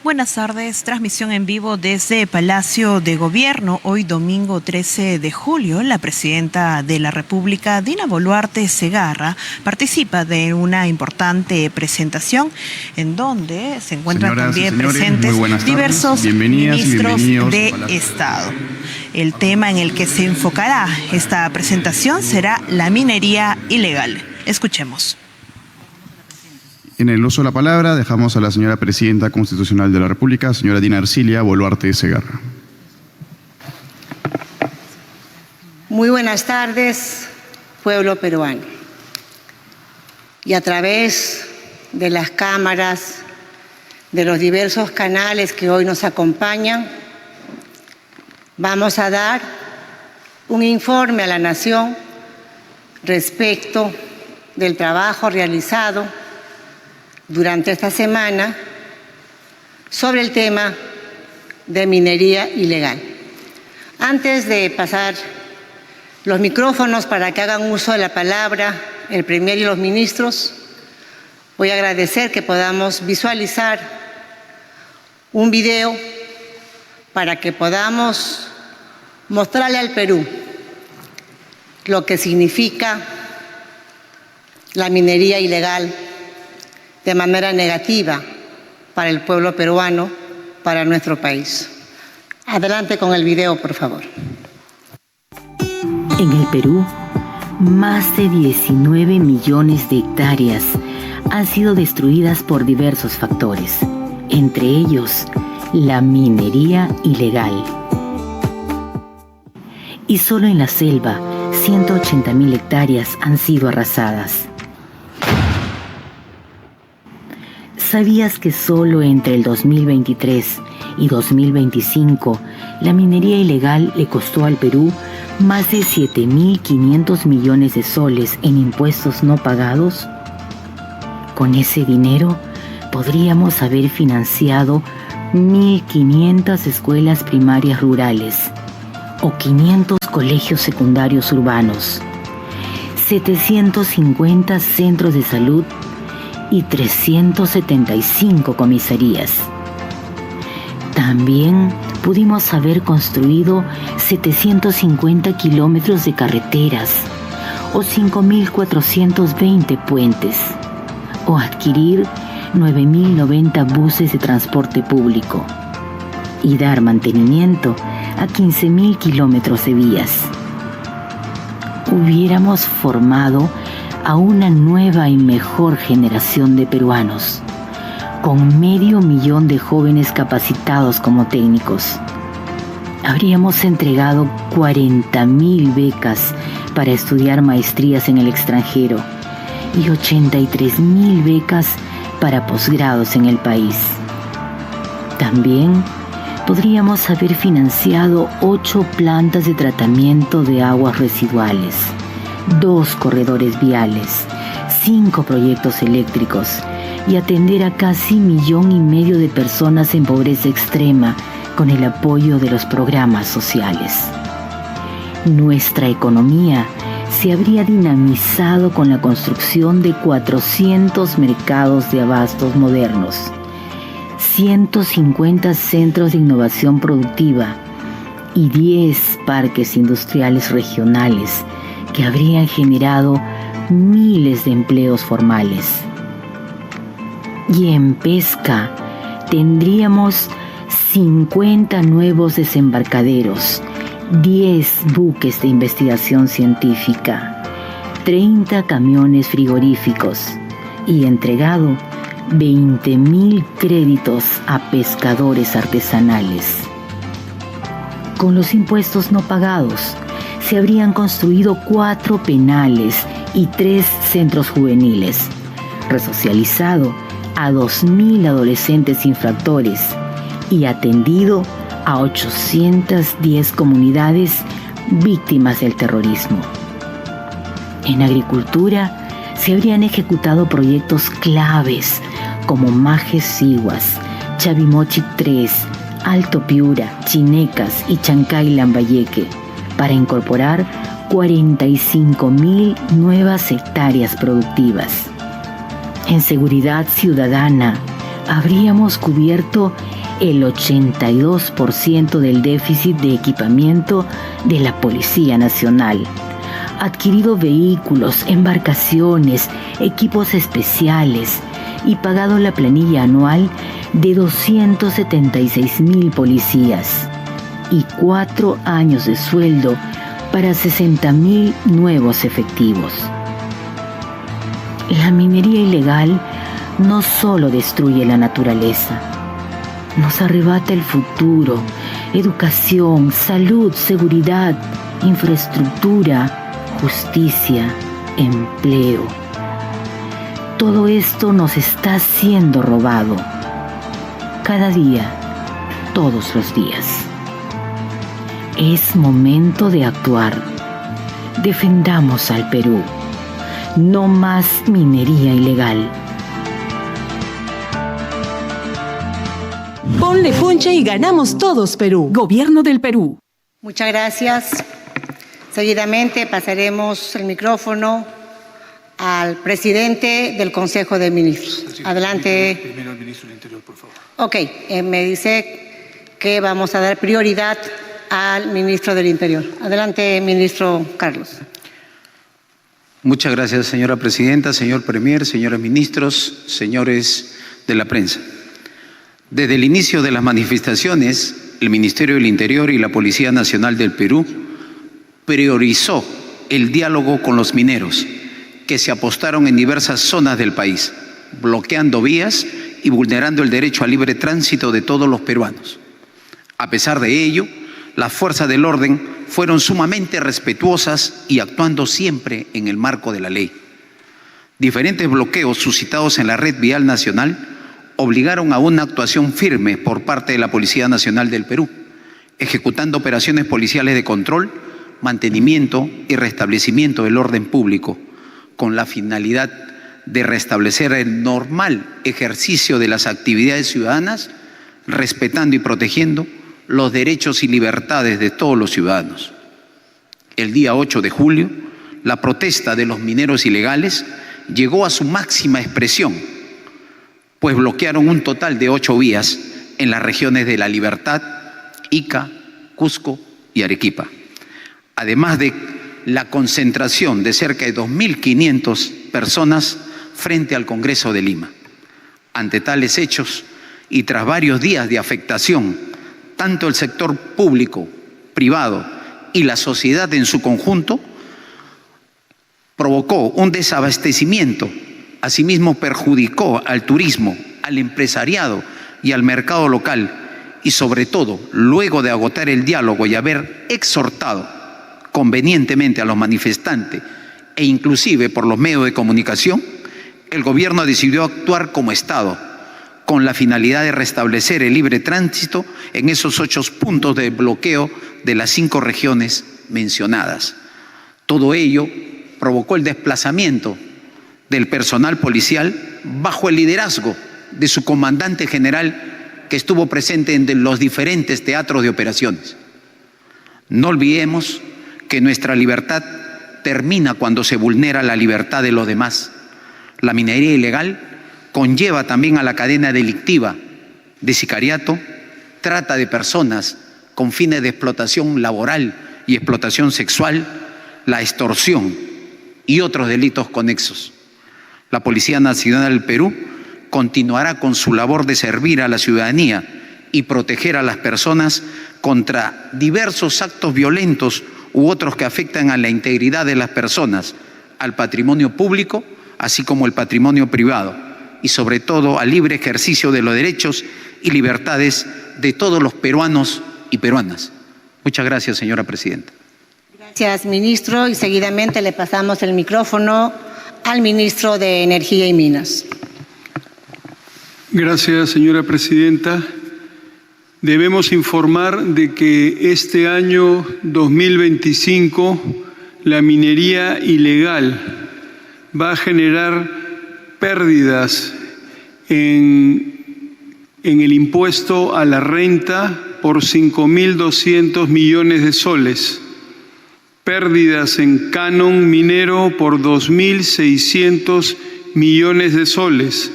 Buenas tardes, transmisión en vivo desde Palacio de Gobierno. Hoy domingo 13 de julio, la presidenta de la República, Dina Boluarte Segarra, participa de una importante presentación en donde se encuentran también presentes diversos ministros de Estado. El tema en el que se enfocará esta presentación será la minería ilegal. Escuchemos. En el uso de la palabra dejamos a la señora Presidenta Constitucional de la República, señora Dina Ercilia Boluarte Segarra. Muy buenas tardes, pueblo peruano. Y a través de las cámaras, de los diversos canales que hoy nos acompañan, vamos a dar un informe a la nación respecto del trabajo realizado durante esta semana sobre el tema de minería ilegal. Antes de pasar los micrófonos para que hagan uso de la palabra el Premier y los ministros, voy a agradecer que podamos visualizar un video para que podamos mostrarle al Perú lo que significa la minería ilegal de manera negativa para el pueblo peruano, para nuestro país. Adelante con el video, por favor. En el Perú, más de 19 millones de hectáreas han sido destruidas por diversos factores, entre ellos la minería ilegal. Y solo en la selva, 180.000 hectáreas han sido arrasadas. ¿Sabías que solo entre el 2023 y 2025 la minería ilegal le costó al Perú más de 7.500 millones de soles en impuestos no pagados? Con ese dinero podríamos haber financiado 1.500 escuelas primarias rurales o 500 colegios secundarios urbanos, 750 centros de salud y 375 comisarías. También pudimos haber construido 750 kilómetros de carreteras o 5.420 puentes o adquirir 9.090 buses de transporte público y dar mantenimiento a 15.000 kilómetros de vías. Hubiéramos formado a una nueva y mejor generación de peruanos, con 500.000 de jóvenes capacitados como técnicos. Habríamos entregado 40.000 becas para estudiar maestrías en el extranjero y 83.000 becas para posgrados en el país. También podríamos haber financiado 8 plantas de tratamiento de aguas residuales, 2 corredores viales, 5 proyectos eléctricos y atender a casi 1,5 millones de personas en pobreza extrema con el apoyo de los programas sociales. Nuestra economía se habría dinamizado con la construcción de 400 mercados de abastos modernos, 150 centros de innovación productiva y 10 parques industriales regionales que habrían generado miles de empleos formales. Y en pesca tendríamos 50 nuevos desembarcaderos, 10 buques de investigación científica, 30 camiones frigoríficos y entregado 20.000 créditos a pescadores artesanales. Con los impuestos no pagados, se habrían construido 4 penales y 3 centros juveniles, resocializado a 2.000 adolescentes infractores y atendido a 810 comunidades víctimas del terrorismo. En agricultura se habrían ejecutado proyectos claves como Majes Siguas, Chavimochic 3, Alto Piura, Chinecas y Chancay Lambayeque, para incorporar 45.000 nuevas hectáreas productivas. En seguridad ciudadana, habríamos cubierto el 82% del déficit de equipamiento de la Policía Nacional, adquirido vehículos, embarcaciones, equipos especiales y pagado la planilla anual de 276.000 policías y 4 años de sueldo para 60.000 nuevos efectivos. La minería ilegal no solo destruye la naturaleza, nos arrebata el futuro, educación, salud, seguridad, infraestructura, justicia, empleo. Todo esto nos está siendo robado. Cada día, todos los días. Es momento de actuar. Defendamos al Perú. No más minería ilegal. Ponle punche y ganamos todos, Perú. Gobierno del Perú. Muchas gracias. Seguidamente pasaremos el micrófono al presidente del Consejo de Ministros. Adelante. Primero el ministro del Interior, por favor. Ok, me dice que vamos a dar prioridad al ministro del Interior. Adelante, ministro Carlos. Muchas gracias, señora presidenta, señor premier, señores ministros, señores de la prensa. Desde el inicio de las manifestaciones, el Ministerio del Interior y la Policía Nacional del Perú priorizó el diálogo con los mineros que se apostaron en diversas zonas del país, bloqueando vías y vulnerando el derecho al libre tránsito de todos los peruanos. A pesar de ello, las fuerzas del orden fueron sumamente respetuosas y actuando siempre en el marco de la ley. Diferentes bloqueos suscitados en la red vial nacional obligaron a una actuación firme por parte de la Policía Nacional del Perú, ejecutando operaciones policiales de control, mantenimiento y restablecimiento del orden público, con la finalidad de restablecer el normal ejercicio de las actividades ciudadanas, respetando y protegiendo los derechos y libertades de todos los ciudadanos. El día 8 de julio, la protesta de los mineros ilegales llegó a su máxima expresión, pues bloquearon un total de 8 vías en las regiones de La Libertad, Ica, Cusco y Arequipa. Además de la concentración de cerca de 2.500 personas frente al Congreso de Lima. Ante tales hechos y tras varios días de afectación, tanto el sector público, privado y la sociedad en su conjunto, provocó un desabastecimiento. Asimismo, perjudicó al turismo, al empresariado y al mercado local y, sobre todo, luego de agotar el diálogo y haber exhortado convenientemente a los manifestantes e inclusive por los medios de comunicación, el gobierno decidió actuar como Estado con la finalidad de restablecer el libre tránsito en esos 8 puntos de bloqueo de las 5 regiones mencionadas. Todo ello provocó el desplazamiento del personal policial bajo el liderazgo de su comandante general que estuvo presente en los diferentes teatros de operaciones. No olvidemos que nuestra libertad termina cuando se vulnera la libertad de los demás. La minería ilegal conlleva también a la cadena delictiva de sicariato, trata de personas con fines de explotación laboral y explotación sexual, la extorsión y otros delitos conexos. La Policía Nacional del Perú continuará con su labor de servir a la ciudadanía y proteger a las personas contra diversos actos violentos u otros que afectan a la integridad de las personas, al patrimonio público, así como el patrimonio privado, y sobre todo al libre ejercicio de los derechos y libertades de todos los peruanos y peruanas. Muchas gracias, señora presidenta. Gracias, ministro. Y seguidamente le pasamos el micrófono al ministro de Energía y Minas. Gracias, señora presidenta. Debemos informar de que este año 2025 la minería ilegal va a generar pérdidas en el impuesto a la renta por 5.200 millones de soles, pérdidas en canon minero por 2.600 millones de soles,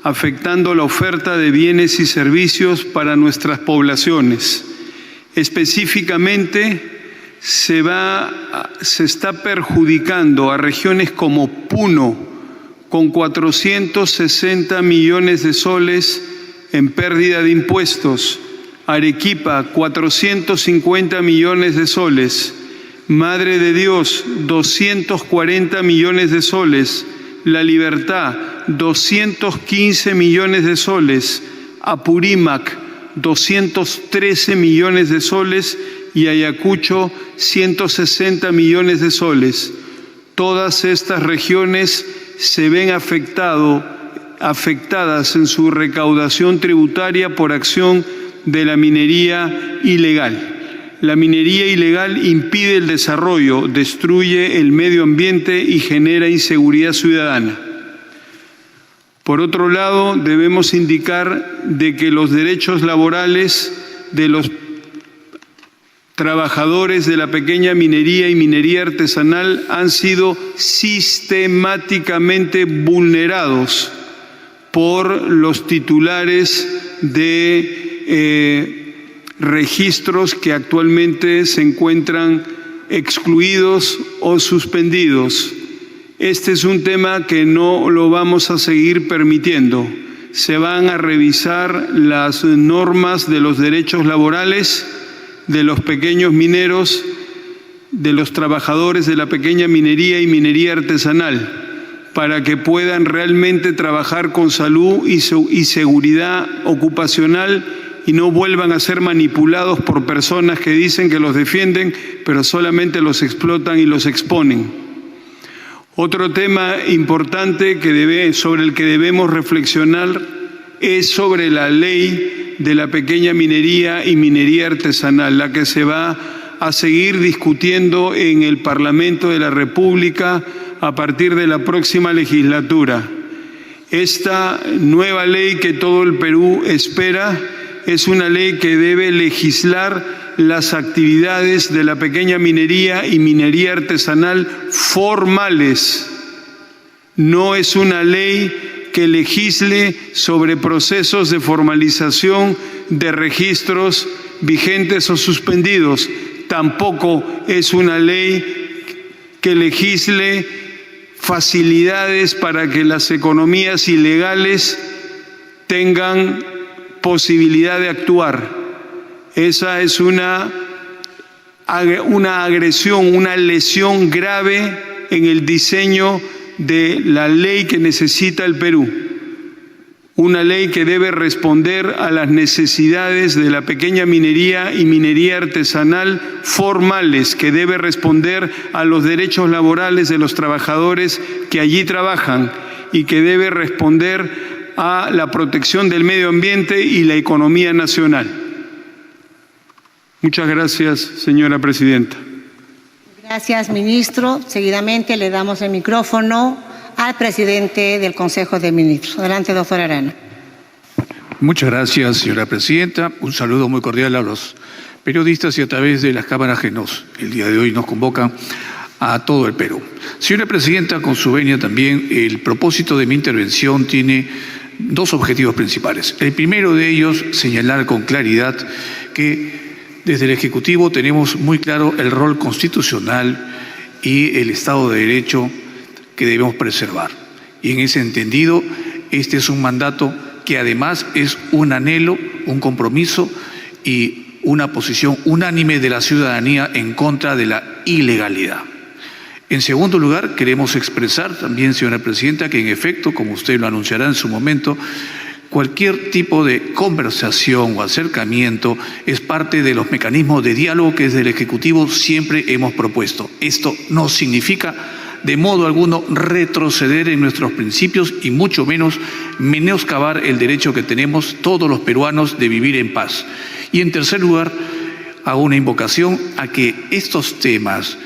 afectando la oferta de bienes y servicios para nuestras poblaciones. Específicamente, se está perjudicando a regiones como Puno, con 460 millones de soles en pérdida de impuestos, Arequipa, 450 millones de soles, Madre de Dios, 240 millones de soles, La Libertad, 215 millones de soles, Apurímac, 213 millones de soles y Ayacucho, 160 millones de soles. Todas estas regiones se ven afectadas en su recaudación tributaria por acción de la minería ilegal. La minería ilegal impide el desarrollo, destruye el medio ambiente y genera inseguridad ciudadana. Por otro lado, debemos indicar de que los derechos laborales de los trabajadores de la pequeña minería y minería artesanal han sido sistemáticamente vulnerados por los titulares de registros que actualmente se encuentran excluidos o suspendidos. Este es un tema que no lo vamos a seguir permitiendo. Se van a revisar las normas de los derechos laborales de los pequeños mineros, de los trabajadores de la pequeña minería y minería artesanal, para que puedan realmente trabajar con salud y seguridad ocupacional y no vuelvan a ser manipulados por personas que dicen que los defienden, pero solamente los explotan y los exponen. Otro tema importante sobre el que debemos reflexionar es sobre la ley de la pequeña minería y minería artesanal, la que se va a seguir discutiendo en el Parlamento de la República a partir de la próxima legislatura. Esta nueva ley que todo el Perú espera es una ley que debe legislar las actividades de la pequeña minería y minería artesanal formales. No es una ley que legisle sobre procesos de formalización de registros vigentes o suspendidos. Tampoco es una ley que legisle facilidades para que las economías ilegales tengan posibilidad de actuar. Esa es una agresión, una lesión grave en el diseño de la ley que necesita el Perú. Una ley que debe responder a las necesidades de la pequeña minería y minería artesanal formales, que debe responder a los derechos laborales de los trabajadores que allí trabajan y que debe responder a la protección del medio ambiente y la economía nacional. Muchas gracias, señora presidenta. Gracias, ministro. Seguidamente le damos el micrófono al presidente del Consejo de Ministros. Adelante, doctor Arana. Muchas gracias, señora presidenta. Un saludo muy cordial a los periodistas y a través de las cámaras que el día de hoy nos convocan a todo el Perú. Señora presidenta, con su venia también, el propósito de mi intervención tiene dos objetivos principales. El primero de ellos, señalar con claridad que desde el Ejecutivo tenemos muy claro el rol constitucional y el Estado de Derecho que debemos preservar. Y en ese entendido, este es un mandato que además es un anhelo, un compromiso y una posición unánime de la ciudadanía en contra de la ilegalidad. En segundo lugar, queremos expresar también, señora presidenta, que en efecto, como usted lo anunciará en su momento, cualquier tipo de conversación o acercamiento es parte de los mecanismos de diálogo que desde el Ejecutivo siempre hemos propuesto. Esto no significa de modo alguno retroceder en nuestros principios y mucho menos menoscabar el derecho que tenemos todos los peruanos de vivir en paz. Y en tercer lugar, hago una invocación a que estos temas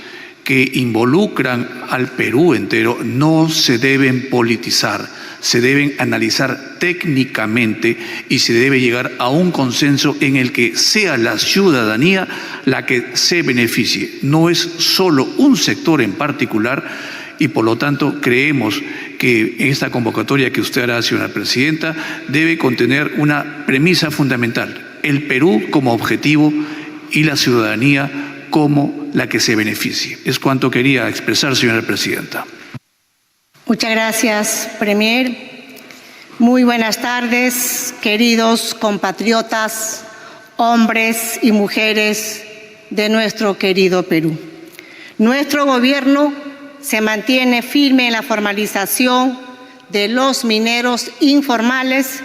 que involucran al Perú entero no se deben politizar, se deben analizar técnicamente y se debe llegar a un consenso en el que sea la ciudadanía la que se beneficie. No es solo un sector en particular y por lo tanto creemos que esta convocatoria que usted hará, señora presidenta, debe contener una premisa fundamental: el Perú como objetivo y la ciudadanía como la que se beneficie. Es cuanto quería expresar, señora presidenta. Muchas gracias, Premier. Muy buenas tardes, queridos compatriotas, hombres y mujeres de nuestro querido Perú. Nuestro gobierno se mantiene firme en la formalización de los mineros informales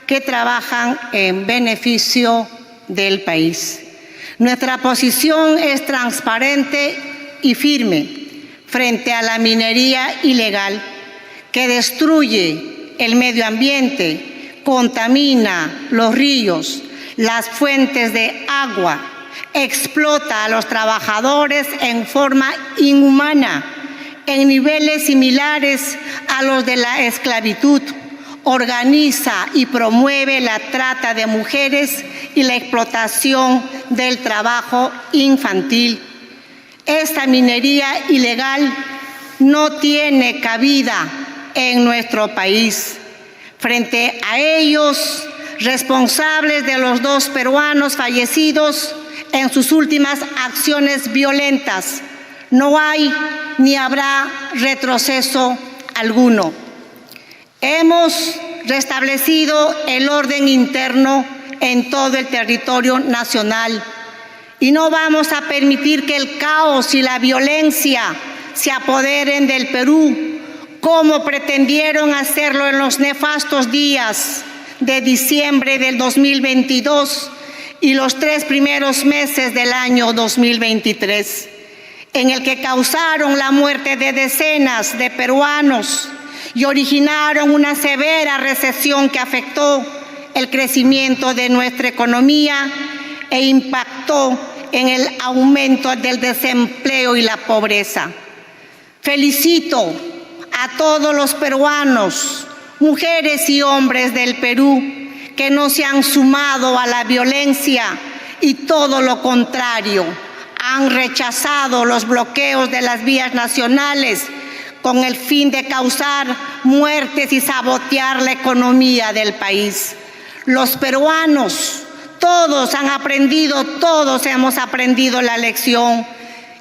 que trabajan en beneficio del país. Nuestra posición es transparente y firme frente a la minería ilegal que destruye el medio ambiente, contamina los ríos, las fuentes de agua, explota a los trabajadores en forma inhumana, en niveles similares a los de la esclavitud, organiza y promueve la trata de mujeres y la explotación del trabajo infantil. Esta minería ilegal no tiene cabida en nuestro país. Frente a ellos, responsables de los 2 peruanos fallecidos en sus últimas acciones violentas, no hay ni habrá retroceso alguno. Hemos restablecido el orden interno en todo el territorio nacional y no vamos a permitir que el caos y la violencia se apoderen del Perú, como pretendieron hacerlo en los nefastos días de diciembre del 2022 y los 3 primeros meses del año 2023, en el que causaron la muerte de decenas de peruanos y originaron una severa recesión que afectó el crecimiento de nuestra economía e impactó en el aumento del desempleo y la pobreza. Felicito a todos los peruanos, mujeres y hombres del Perú, que no se han sumado a la violencia y todo lo contrario, han rechazado los bloqueos de las vías nacionales con el fin de causar muertes y sabotear la economía del país. Los peruanos, todos han aprendido, todos hemos aprendido la lección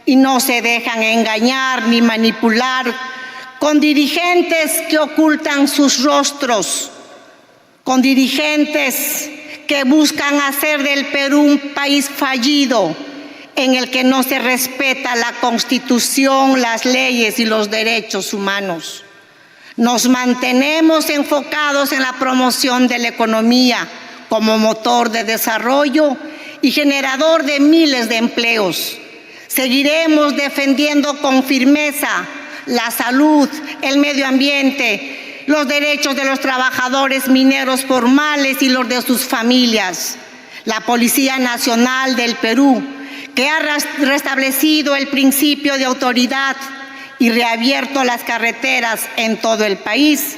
y no se dejan engañar ni manipular con dirigentes que ocultan sus rostros, con dirigentes que buscan hacer del Perú un país fallido, en el que no se respeta la Constitución, las leyes y los derechos humanos. Nos mantenemos enfocados en la promoción de la economía como motor de desarrollo y generador de miles de empleos. Seguiremos defendiendo con firmeza la salud, el medio ambiente, los derechos de los trabajadores mineros formales y los de sus familias. La Policía Nacional del Perú, que ha restablecido el principio de autoridad y reabierto las carreteras en todo el país,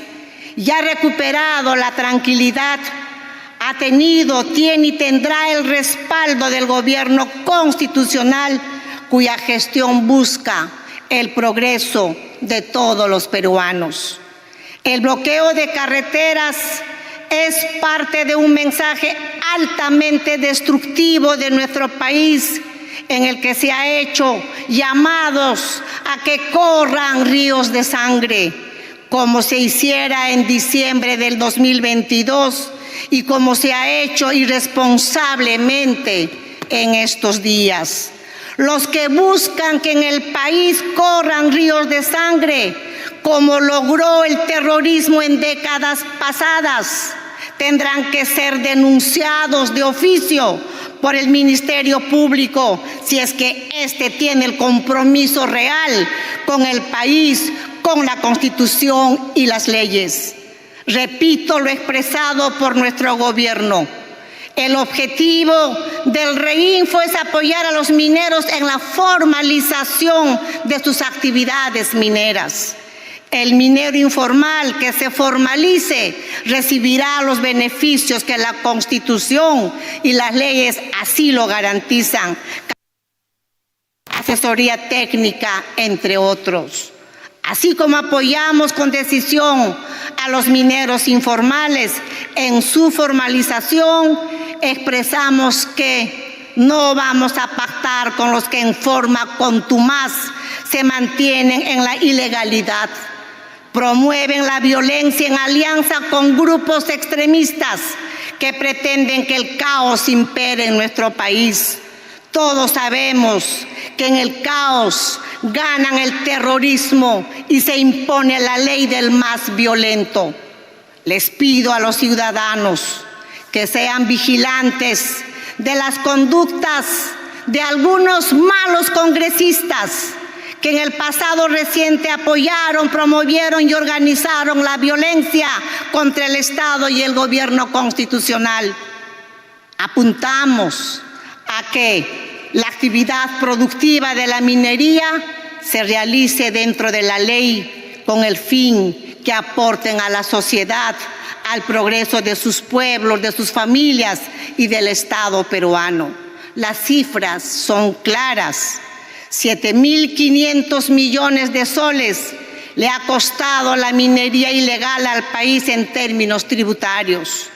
y ha recuperado la tranquilidad, ha tenido, tiene y tendrá el respaldo del gobierno constitucional, cuya gestión busca el progreso de todos los peruanos. El bloqueo de carreteras es parte de un mensaje altamente destructivo de nuestro país, en el que se ha hecho llamados a que corran ríos de sangre, como se hiciera en diciembre del 2022 y como se ha hecho irresponsablemente en estos días. Los que buscan que en el país corran ríos de sangre, como logró el terrorismo en décadas pasadas, tendrán que ser denunciados de oficio por el Ministerio Público si es que éste tiene el compromiso real con el país, con la Constitución y las leyes. Repito lo expresado por nuestro gobierno. El objetivo del REINFO es apoyar a los mineros en la formalización de sus actividades mineras. El minero informal que se formalice recibirá los beneficios que la Constitución y las leyes así lo garantizan. Asesoría técnica, entre otros. Así como apoyamos con decisión a los mineros informales en su formalización, expresamos que no vamos a pactar con los que en forma contumaz se mantienen en la ilegalidad, promueven la violencia en alianza con grupos extremistas que pretenden que el caos impere en nuestro país. Todos sabemos que en el caos ganan el terrorismo y se impone la ley del más violento. Les pido a los ciudadanos que sean vigilantes de las conductas de algunos malos congresistas que en el pasado reciente apoyaron, promovieron y organizaron la violencia contra el Estado y el gobierno constitucional. Apuntamos a que la actividad productiva de la minería se realice dentro de la ley con el fin que aporten a la sociedad, al progreso de sus pueblos, de sus familias y del Estado peruano. Las cifras son claras. 7.500 millones de soles le ha costado la minería ilegal al país en términos tributarios.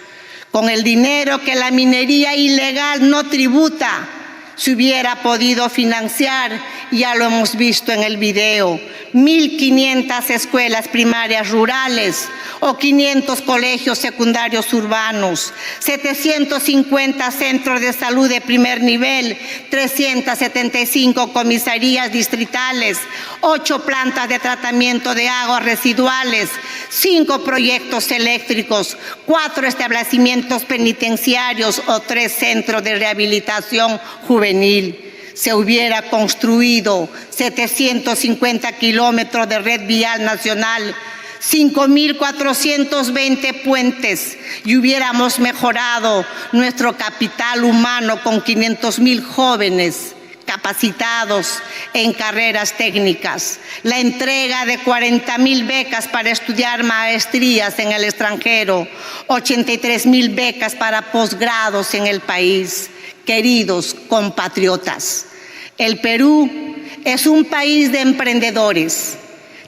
Con el dinero que la minería ilegal no tributa, se hubiera podido financiar, ya lo hemos visto en el video, 1.500 escuelas primarias rurales o 500 colegios secundarios urbanos, 750 centros de salud de primer nivel, 375 comisarías distritales, 8 plantas de tratamiento de aguas residuales, 5 proyectos eléctricos, 4 establecimientos penitenciarios o 3 centros de rehabilitación juvenil. Se hubiera construido 750 kilómetros de red vial nacional, 5.420 puentes y hubiéramos mejorado nuestro capital humano con 500.000 jóvenes capacitados en carreras técnicas, la entrega de 40.000 becas para estudiar maestrías en el extranjero, 83.000 becas para posgrados en el país. Queridos compatriotas, el Perú es un país de emprendedores.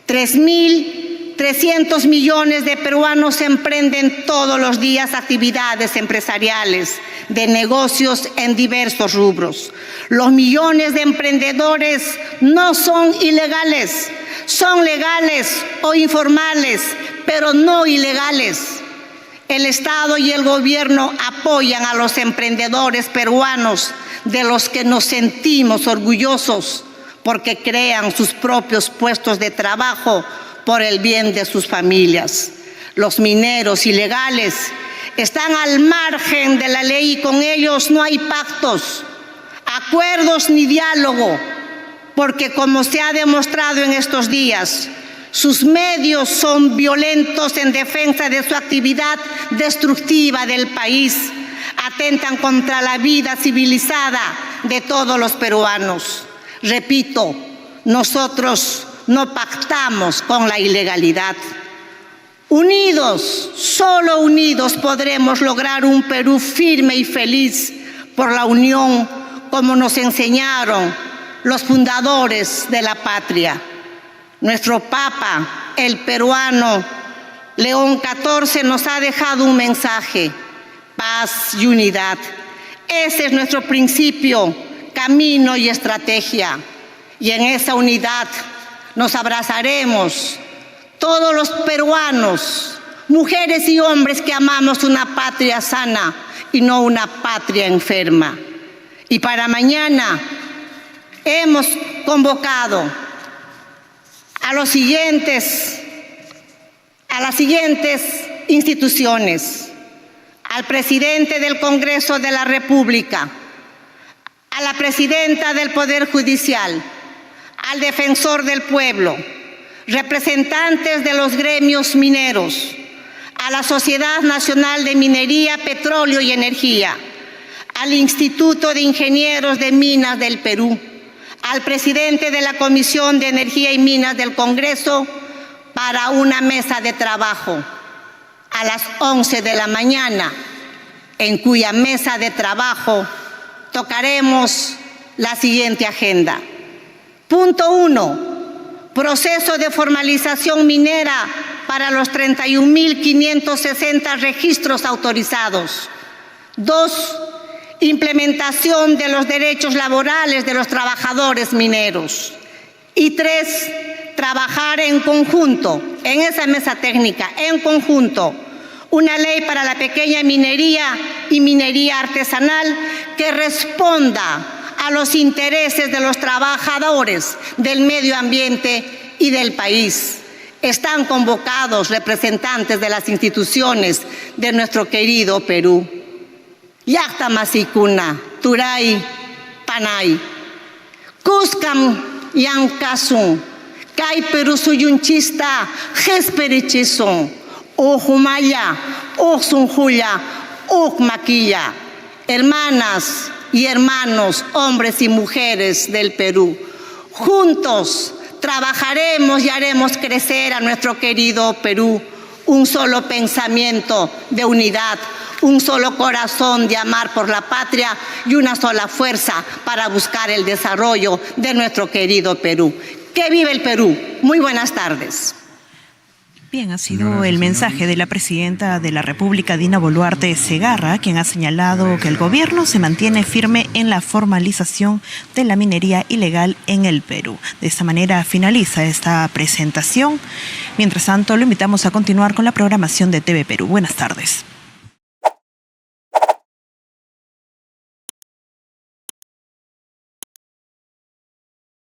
3.300 millones de peruanos emprenden todos los días actividades empresariales, de negocios en diversos rubros. Los millones de emprendedores no son ilegales, son legales o informales, pero no ilegales. El Estado y el gobierno apoyan a los emprendedores peruanos, de los que nos sentimos orgullosos porque crean sus propios puestos de trabajo por el bien de sus familias. Los mineros ilegales están al margen de la ley y con ellos no hay pactos, acuerdos ni diálogo, porque como se ha demostrado en estos días, sus medios son violentos en defensa de su actividad destructiva del país. Atentan contra la vida civilizada de todos los peruanos. Repito, nosotros no pactamos con la ilegalidad. Unidos, solo unidos podremos lograr un Perú firme y feliz por la unión, como nos enseñaron los fundadores de la patria. Nuestro Papa, el peruano León XIV, nos ha dejado un mensaje: paz y unidad. Ese es nuestro principio, camino y estrategia. Y en esa unidad nos abrazaremos todos los peruanos, mujeres y hombres que amamos una patria sana y no una patria enferma. Y para mañana hemos convocado a las siguientes instituciones: al presidente del Congreso de la República, a la presidenta del Poder Judicial, al defensor del pueblo, representantes de los gremios mineros, a la Sociedad Nacional de Minería, Petróleo y Energía, al Instituto de Ingenieros de Minas del Perú, al presidente de la Comisión de Energía y Minas del Congreso, para una mesa de trabajo a las 11 de la mañana, en cuya mesa de trabajo tocaremos la siguiente agenda. Punto 1. proceso de formalización minera para los 31.560 registros autorizados. 2. Implementación de los derechos laborales de los trabajadores mineros. Y 3. Trabajar en conjunto, en esa mesa técnica, en conjunto, una ley para la pequeña minería y minería artesanal que responda a los intereses de los trabajadores, del medio ambiente y del país. Están convocados representantes de las instituciones de nuestro querido Perú. Yacta Masikuna, Turay, Panay, Cuscam Yancasun, Kai Perú Suyunchista, Jesperichison, Ojumaya, Osunjuya, Okmaquilla. Hermanas y hermanos, hombres y mujeres del Perú, juntos trabajaremos y haremos crecer a nuestro querido Perú. Un solo pensamiento de unidad, un solo corazón de amar por la patria y una sola fuerza para buscar el desarrollo de nuestro querido Perú. ¡Que vive el Perú! Muy buenas tardes. Bien, ha sido el mensaje de la presidenta de la República, Dina Boluarte Segarra, quien ha señalado que el gobierno se mantiene firme en la formalización de la minería ilegal en el Perú. De esta manera finaliza esta presentación. Mientras tanto, lo invitamos a continuar con la programación de TV Perú. Buenas tardes.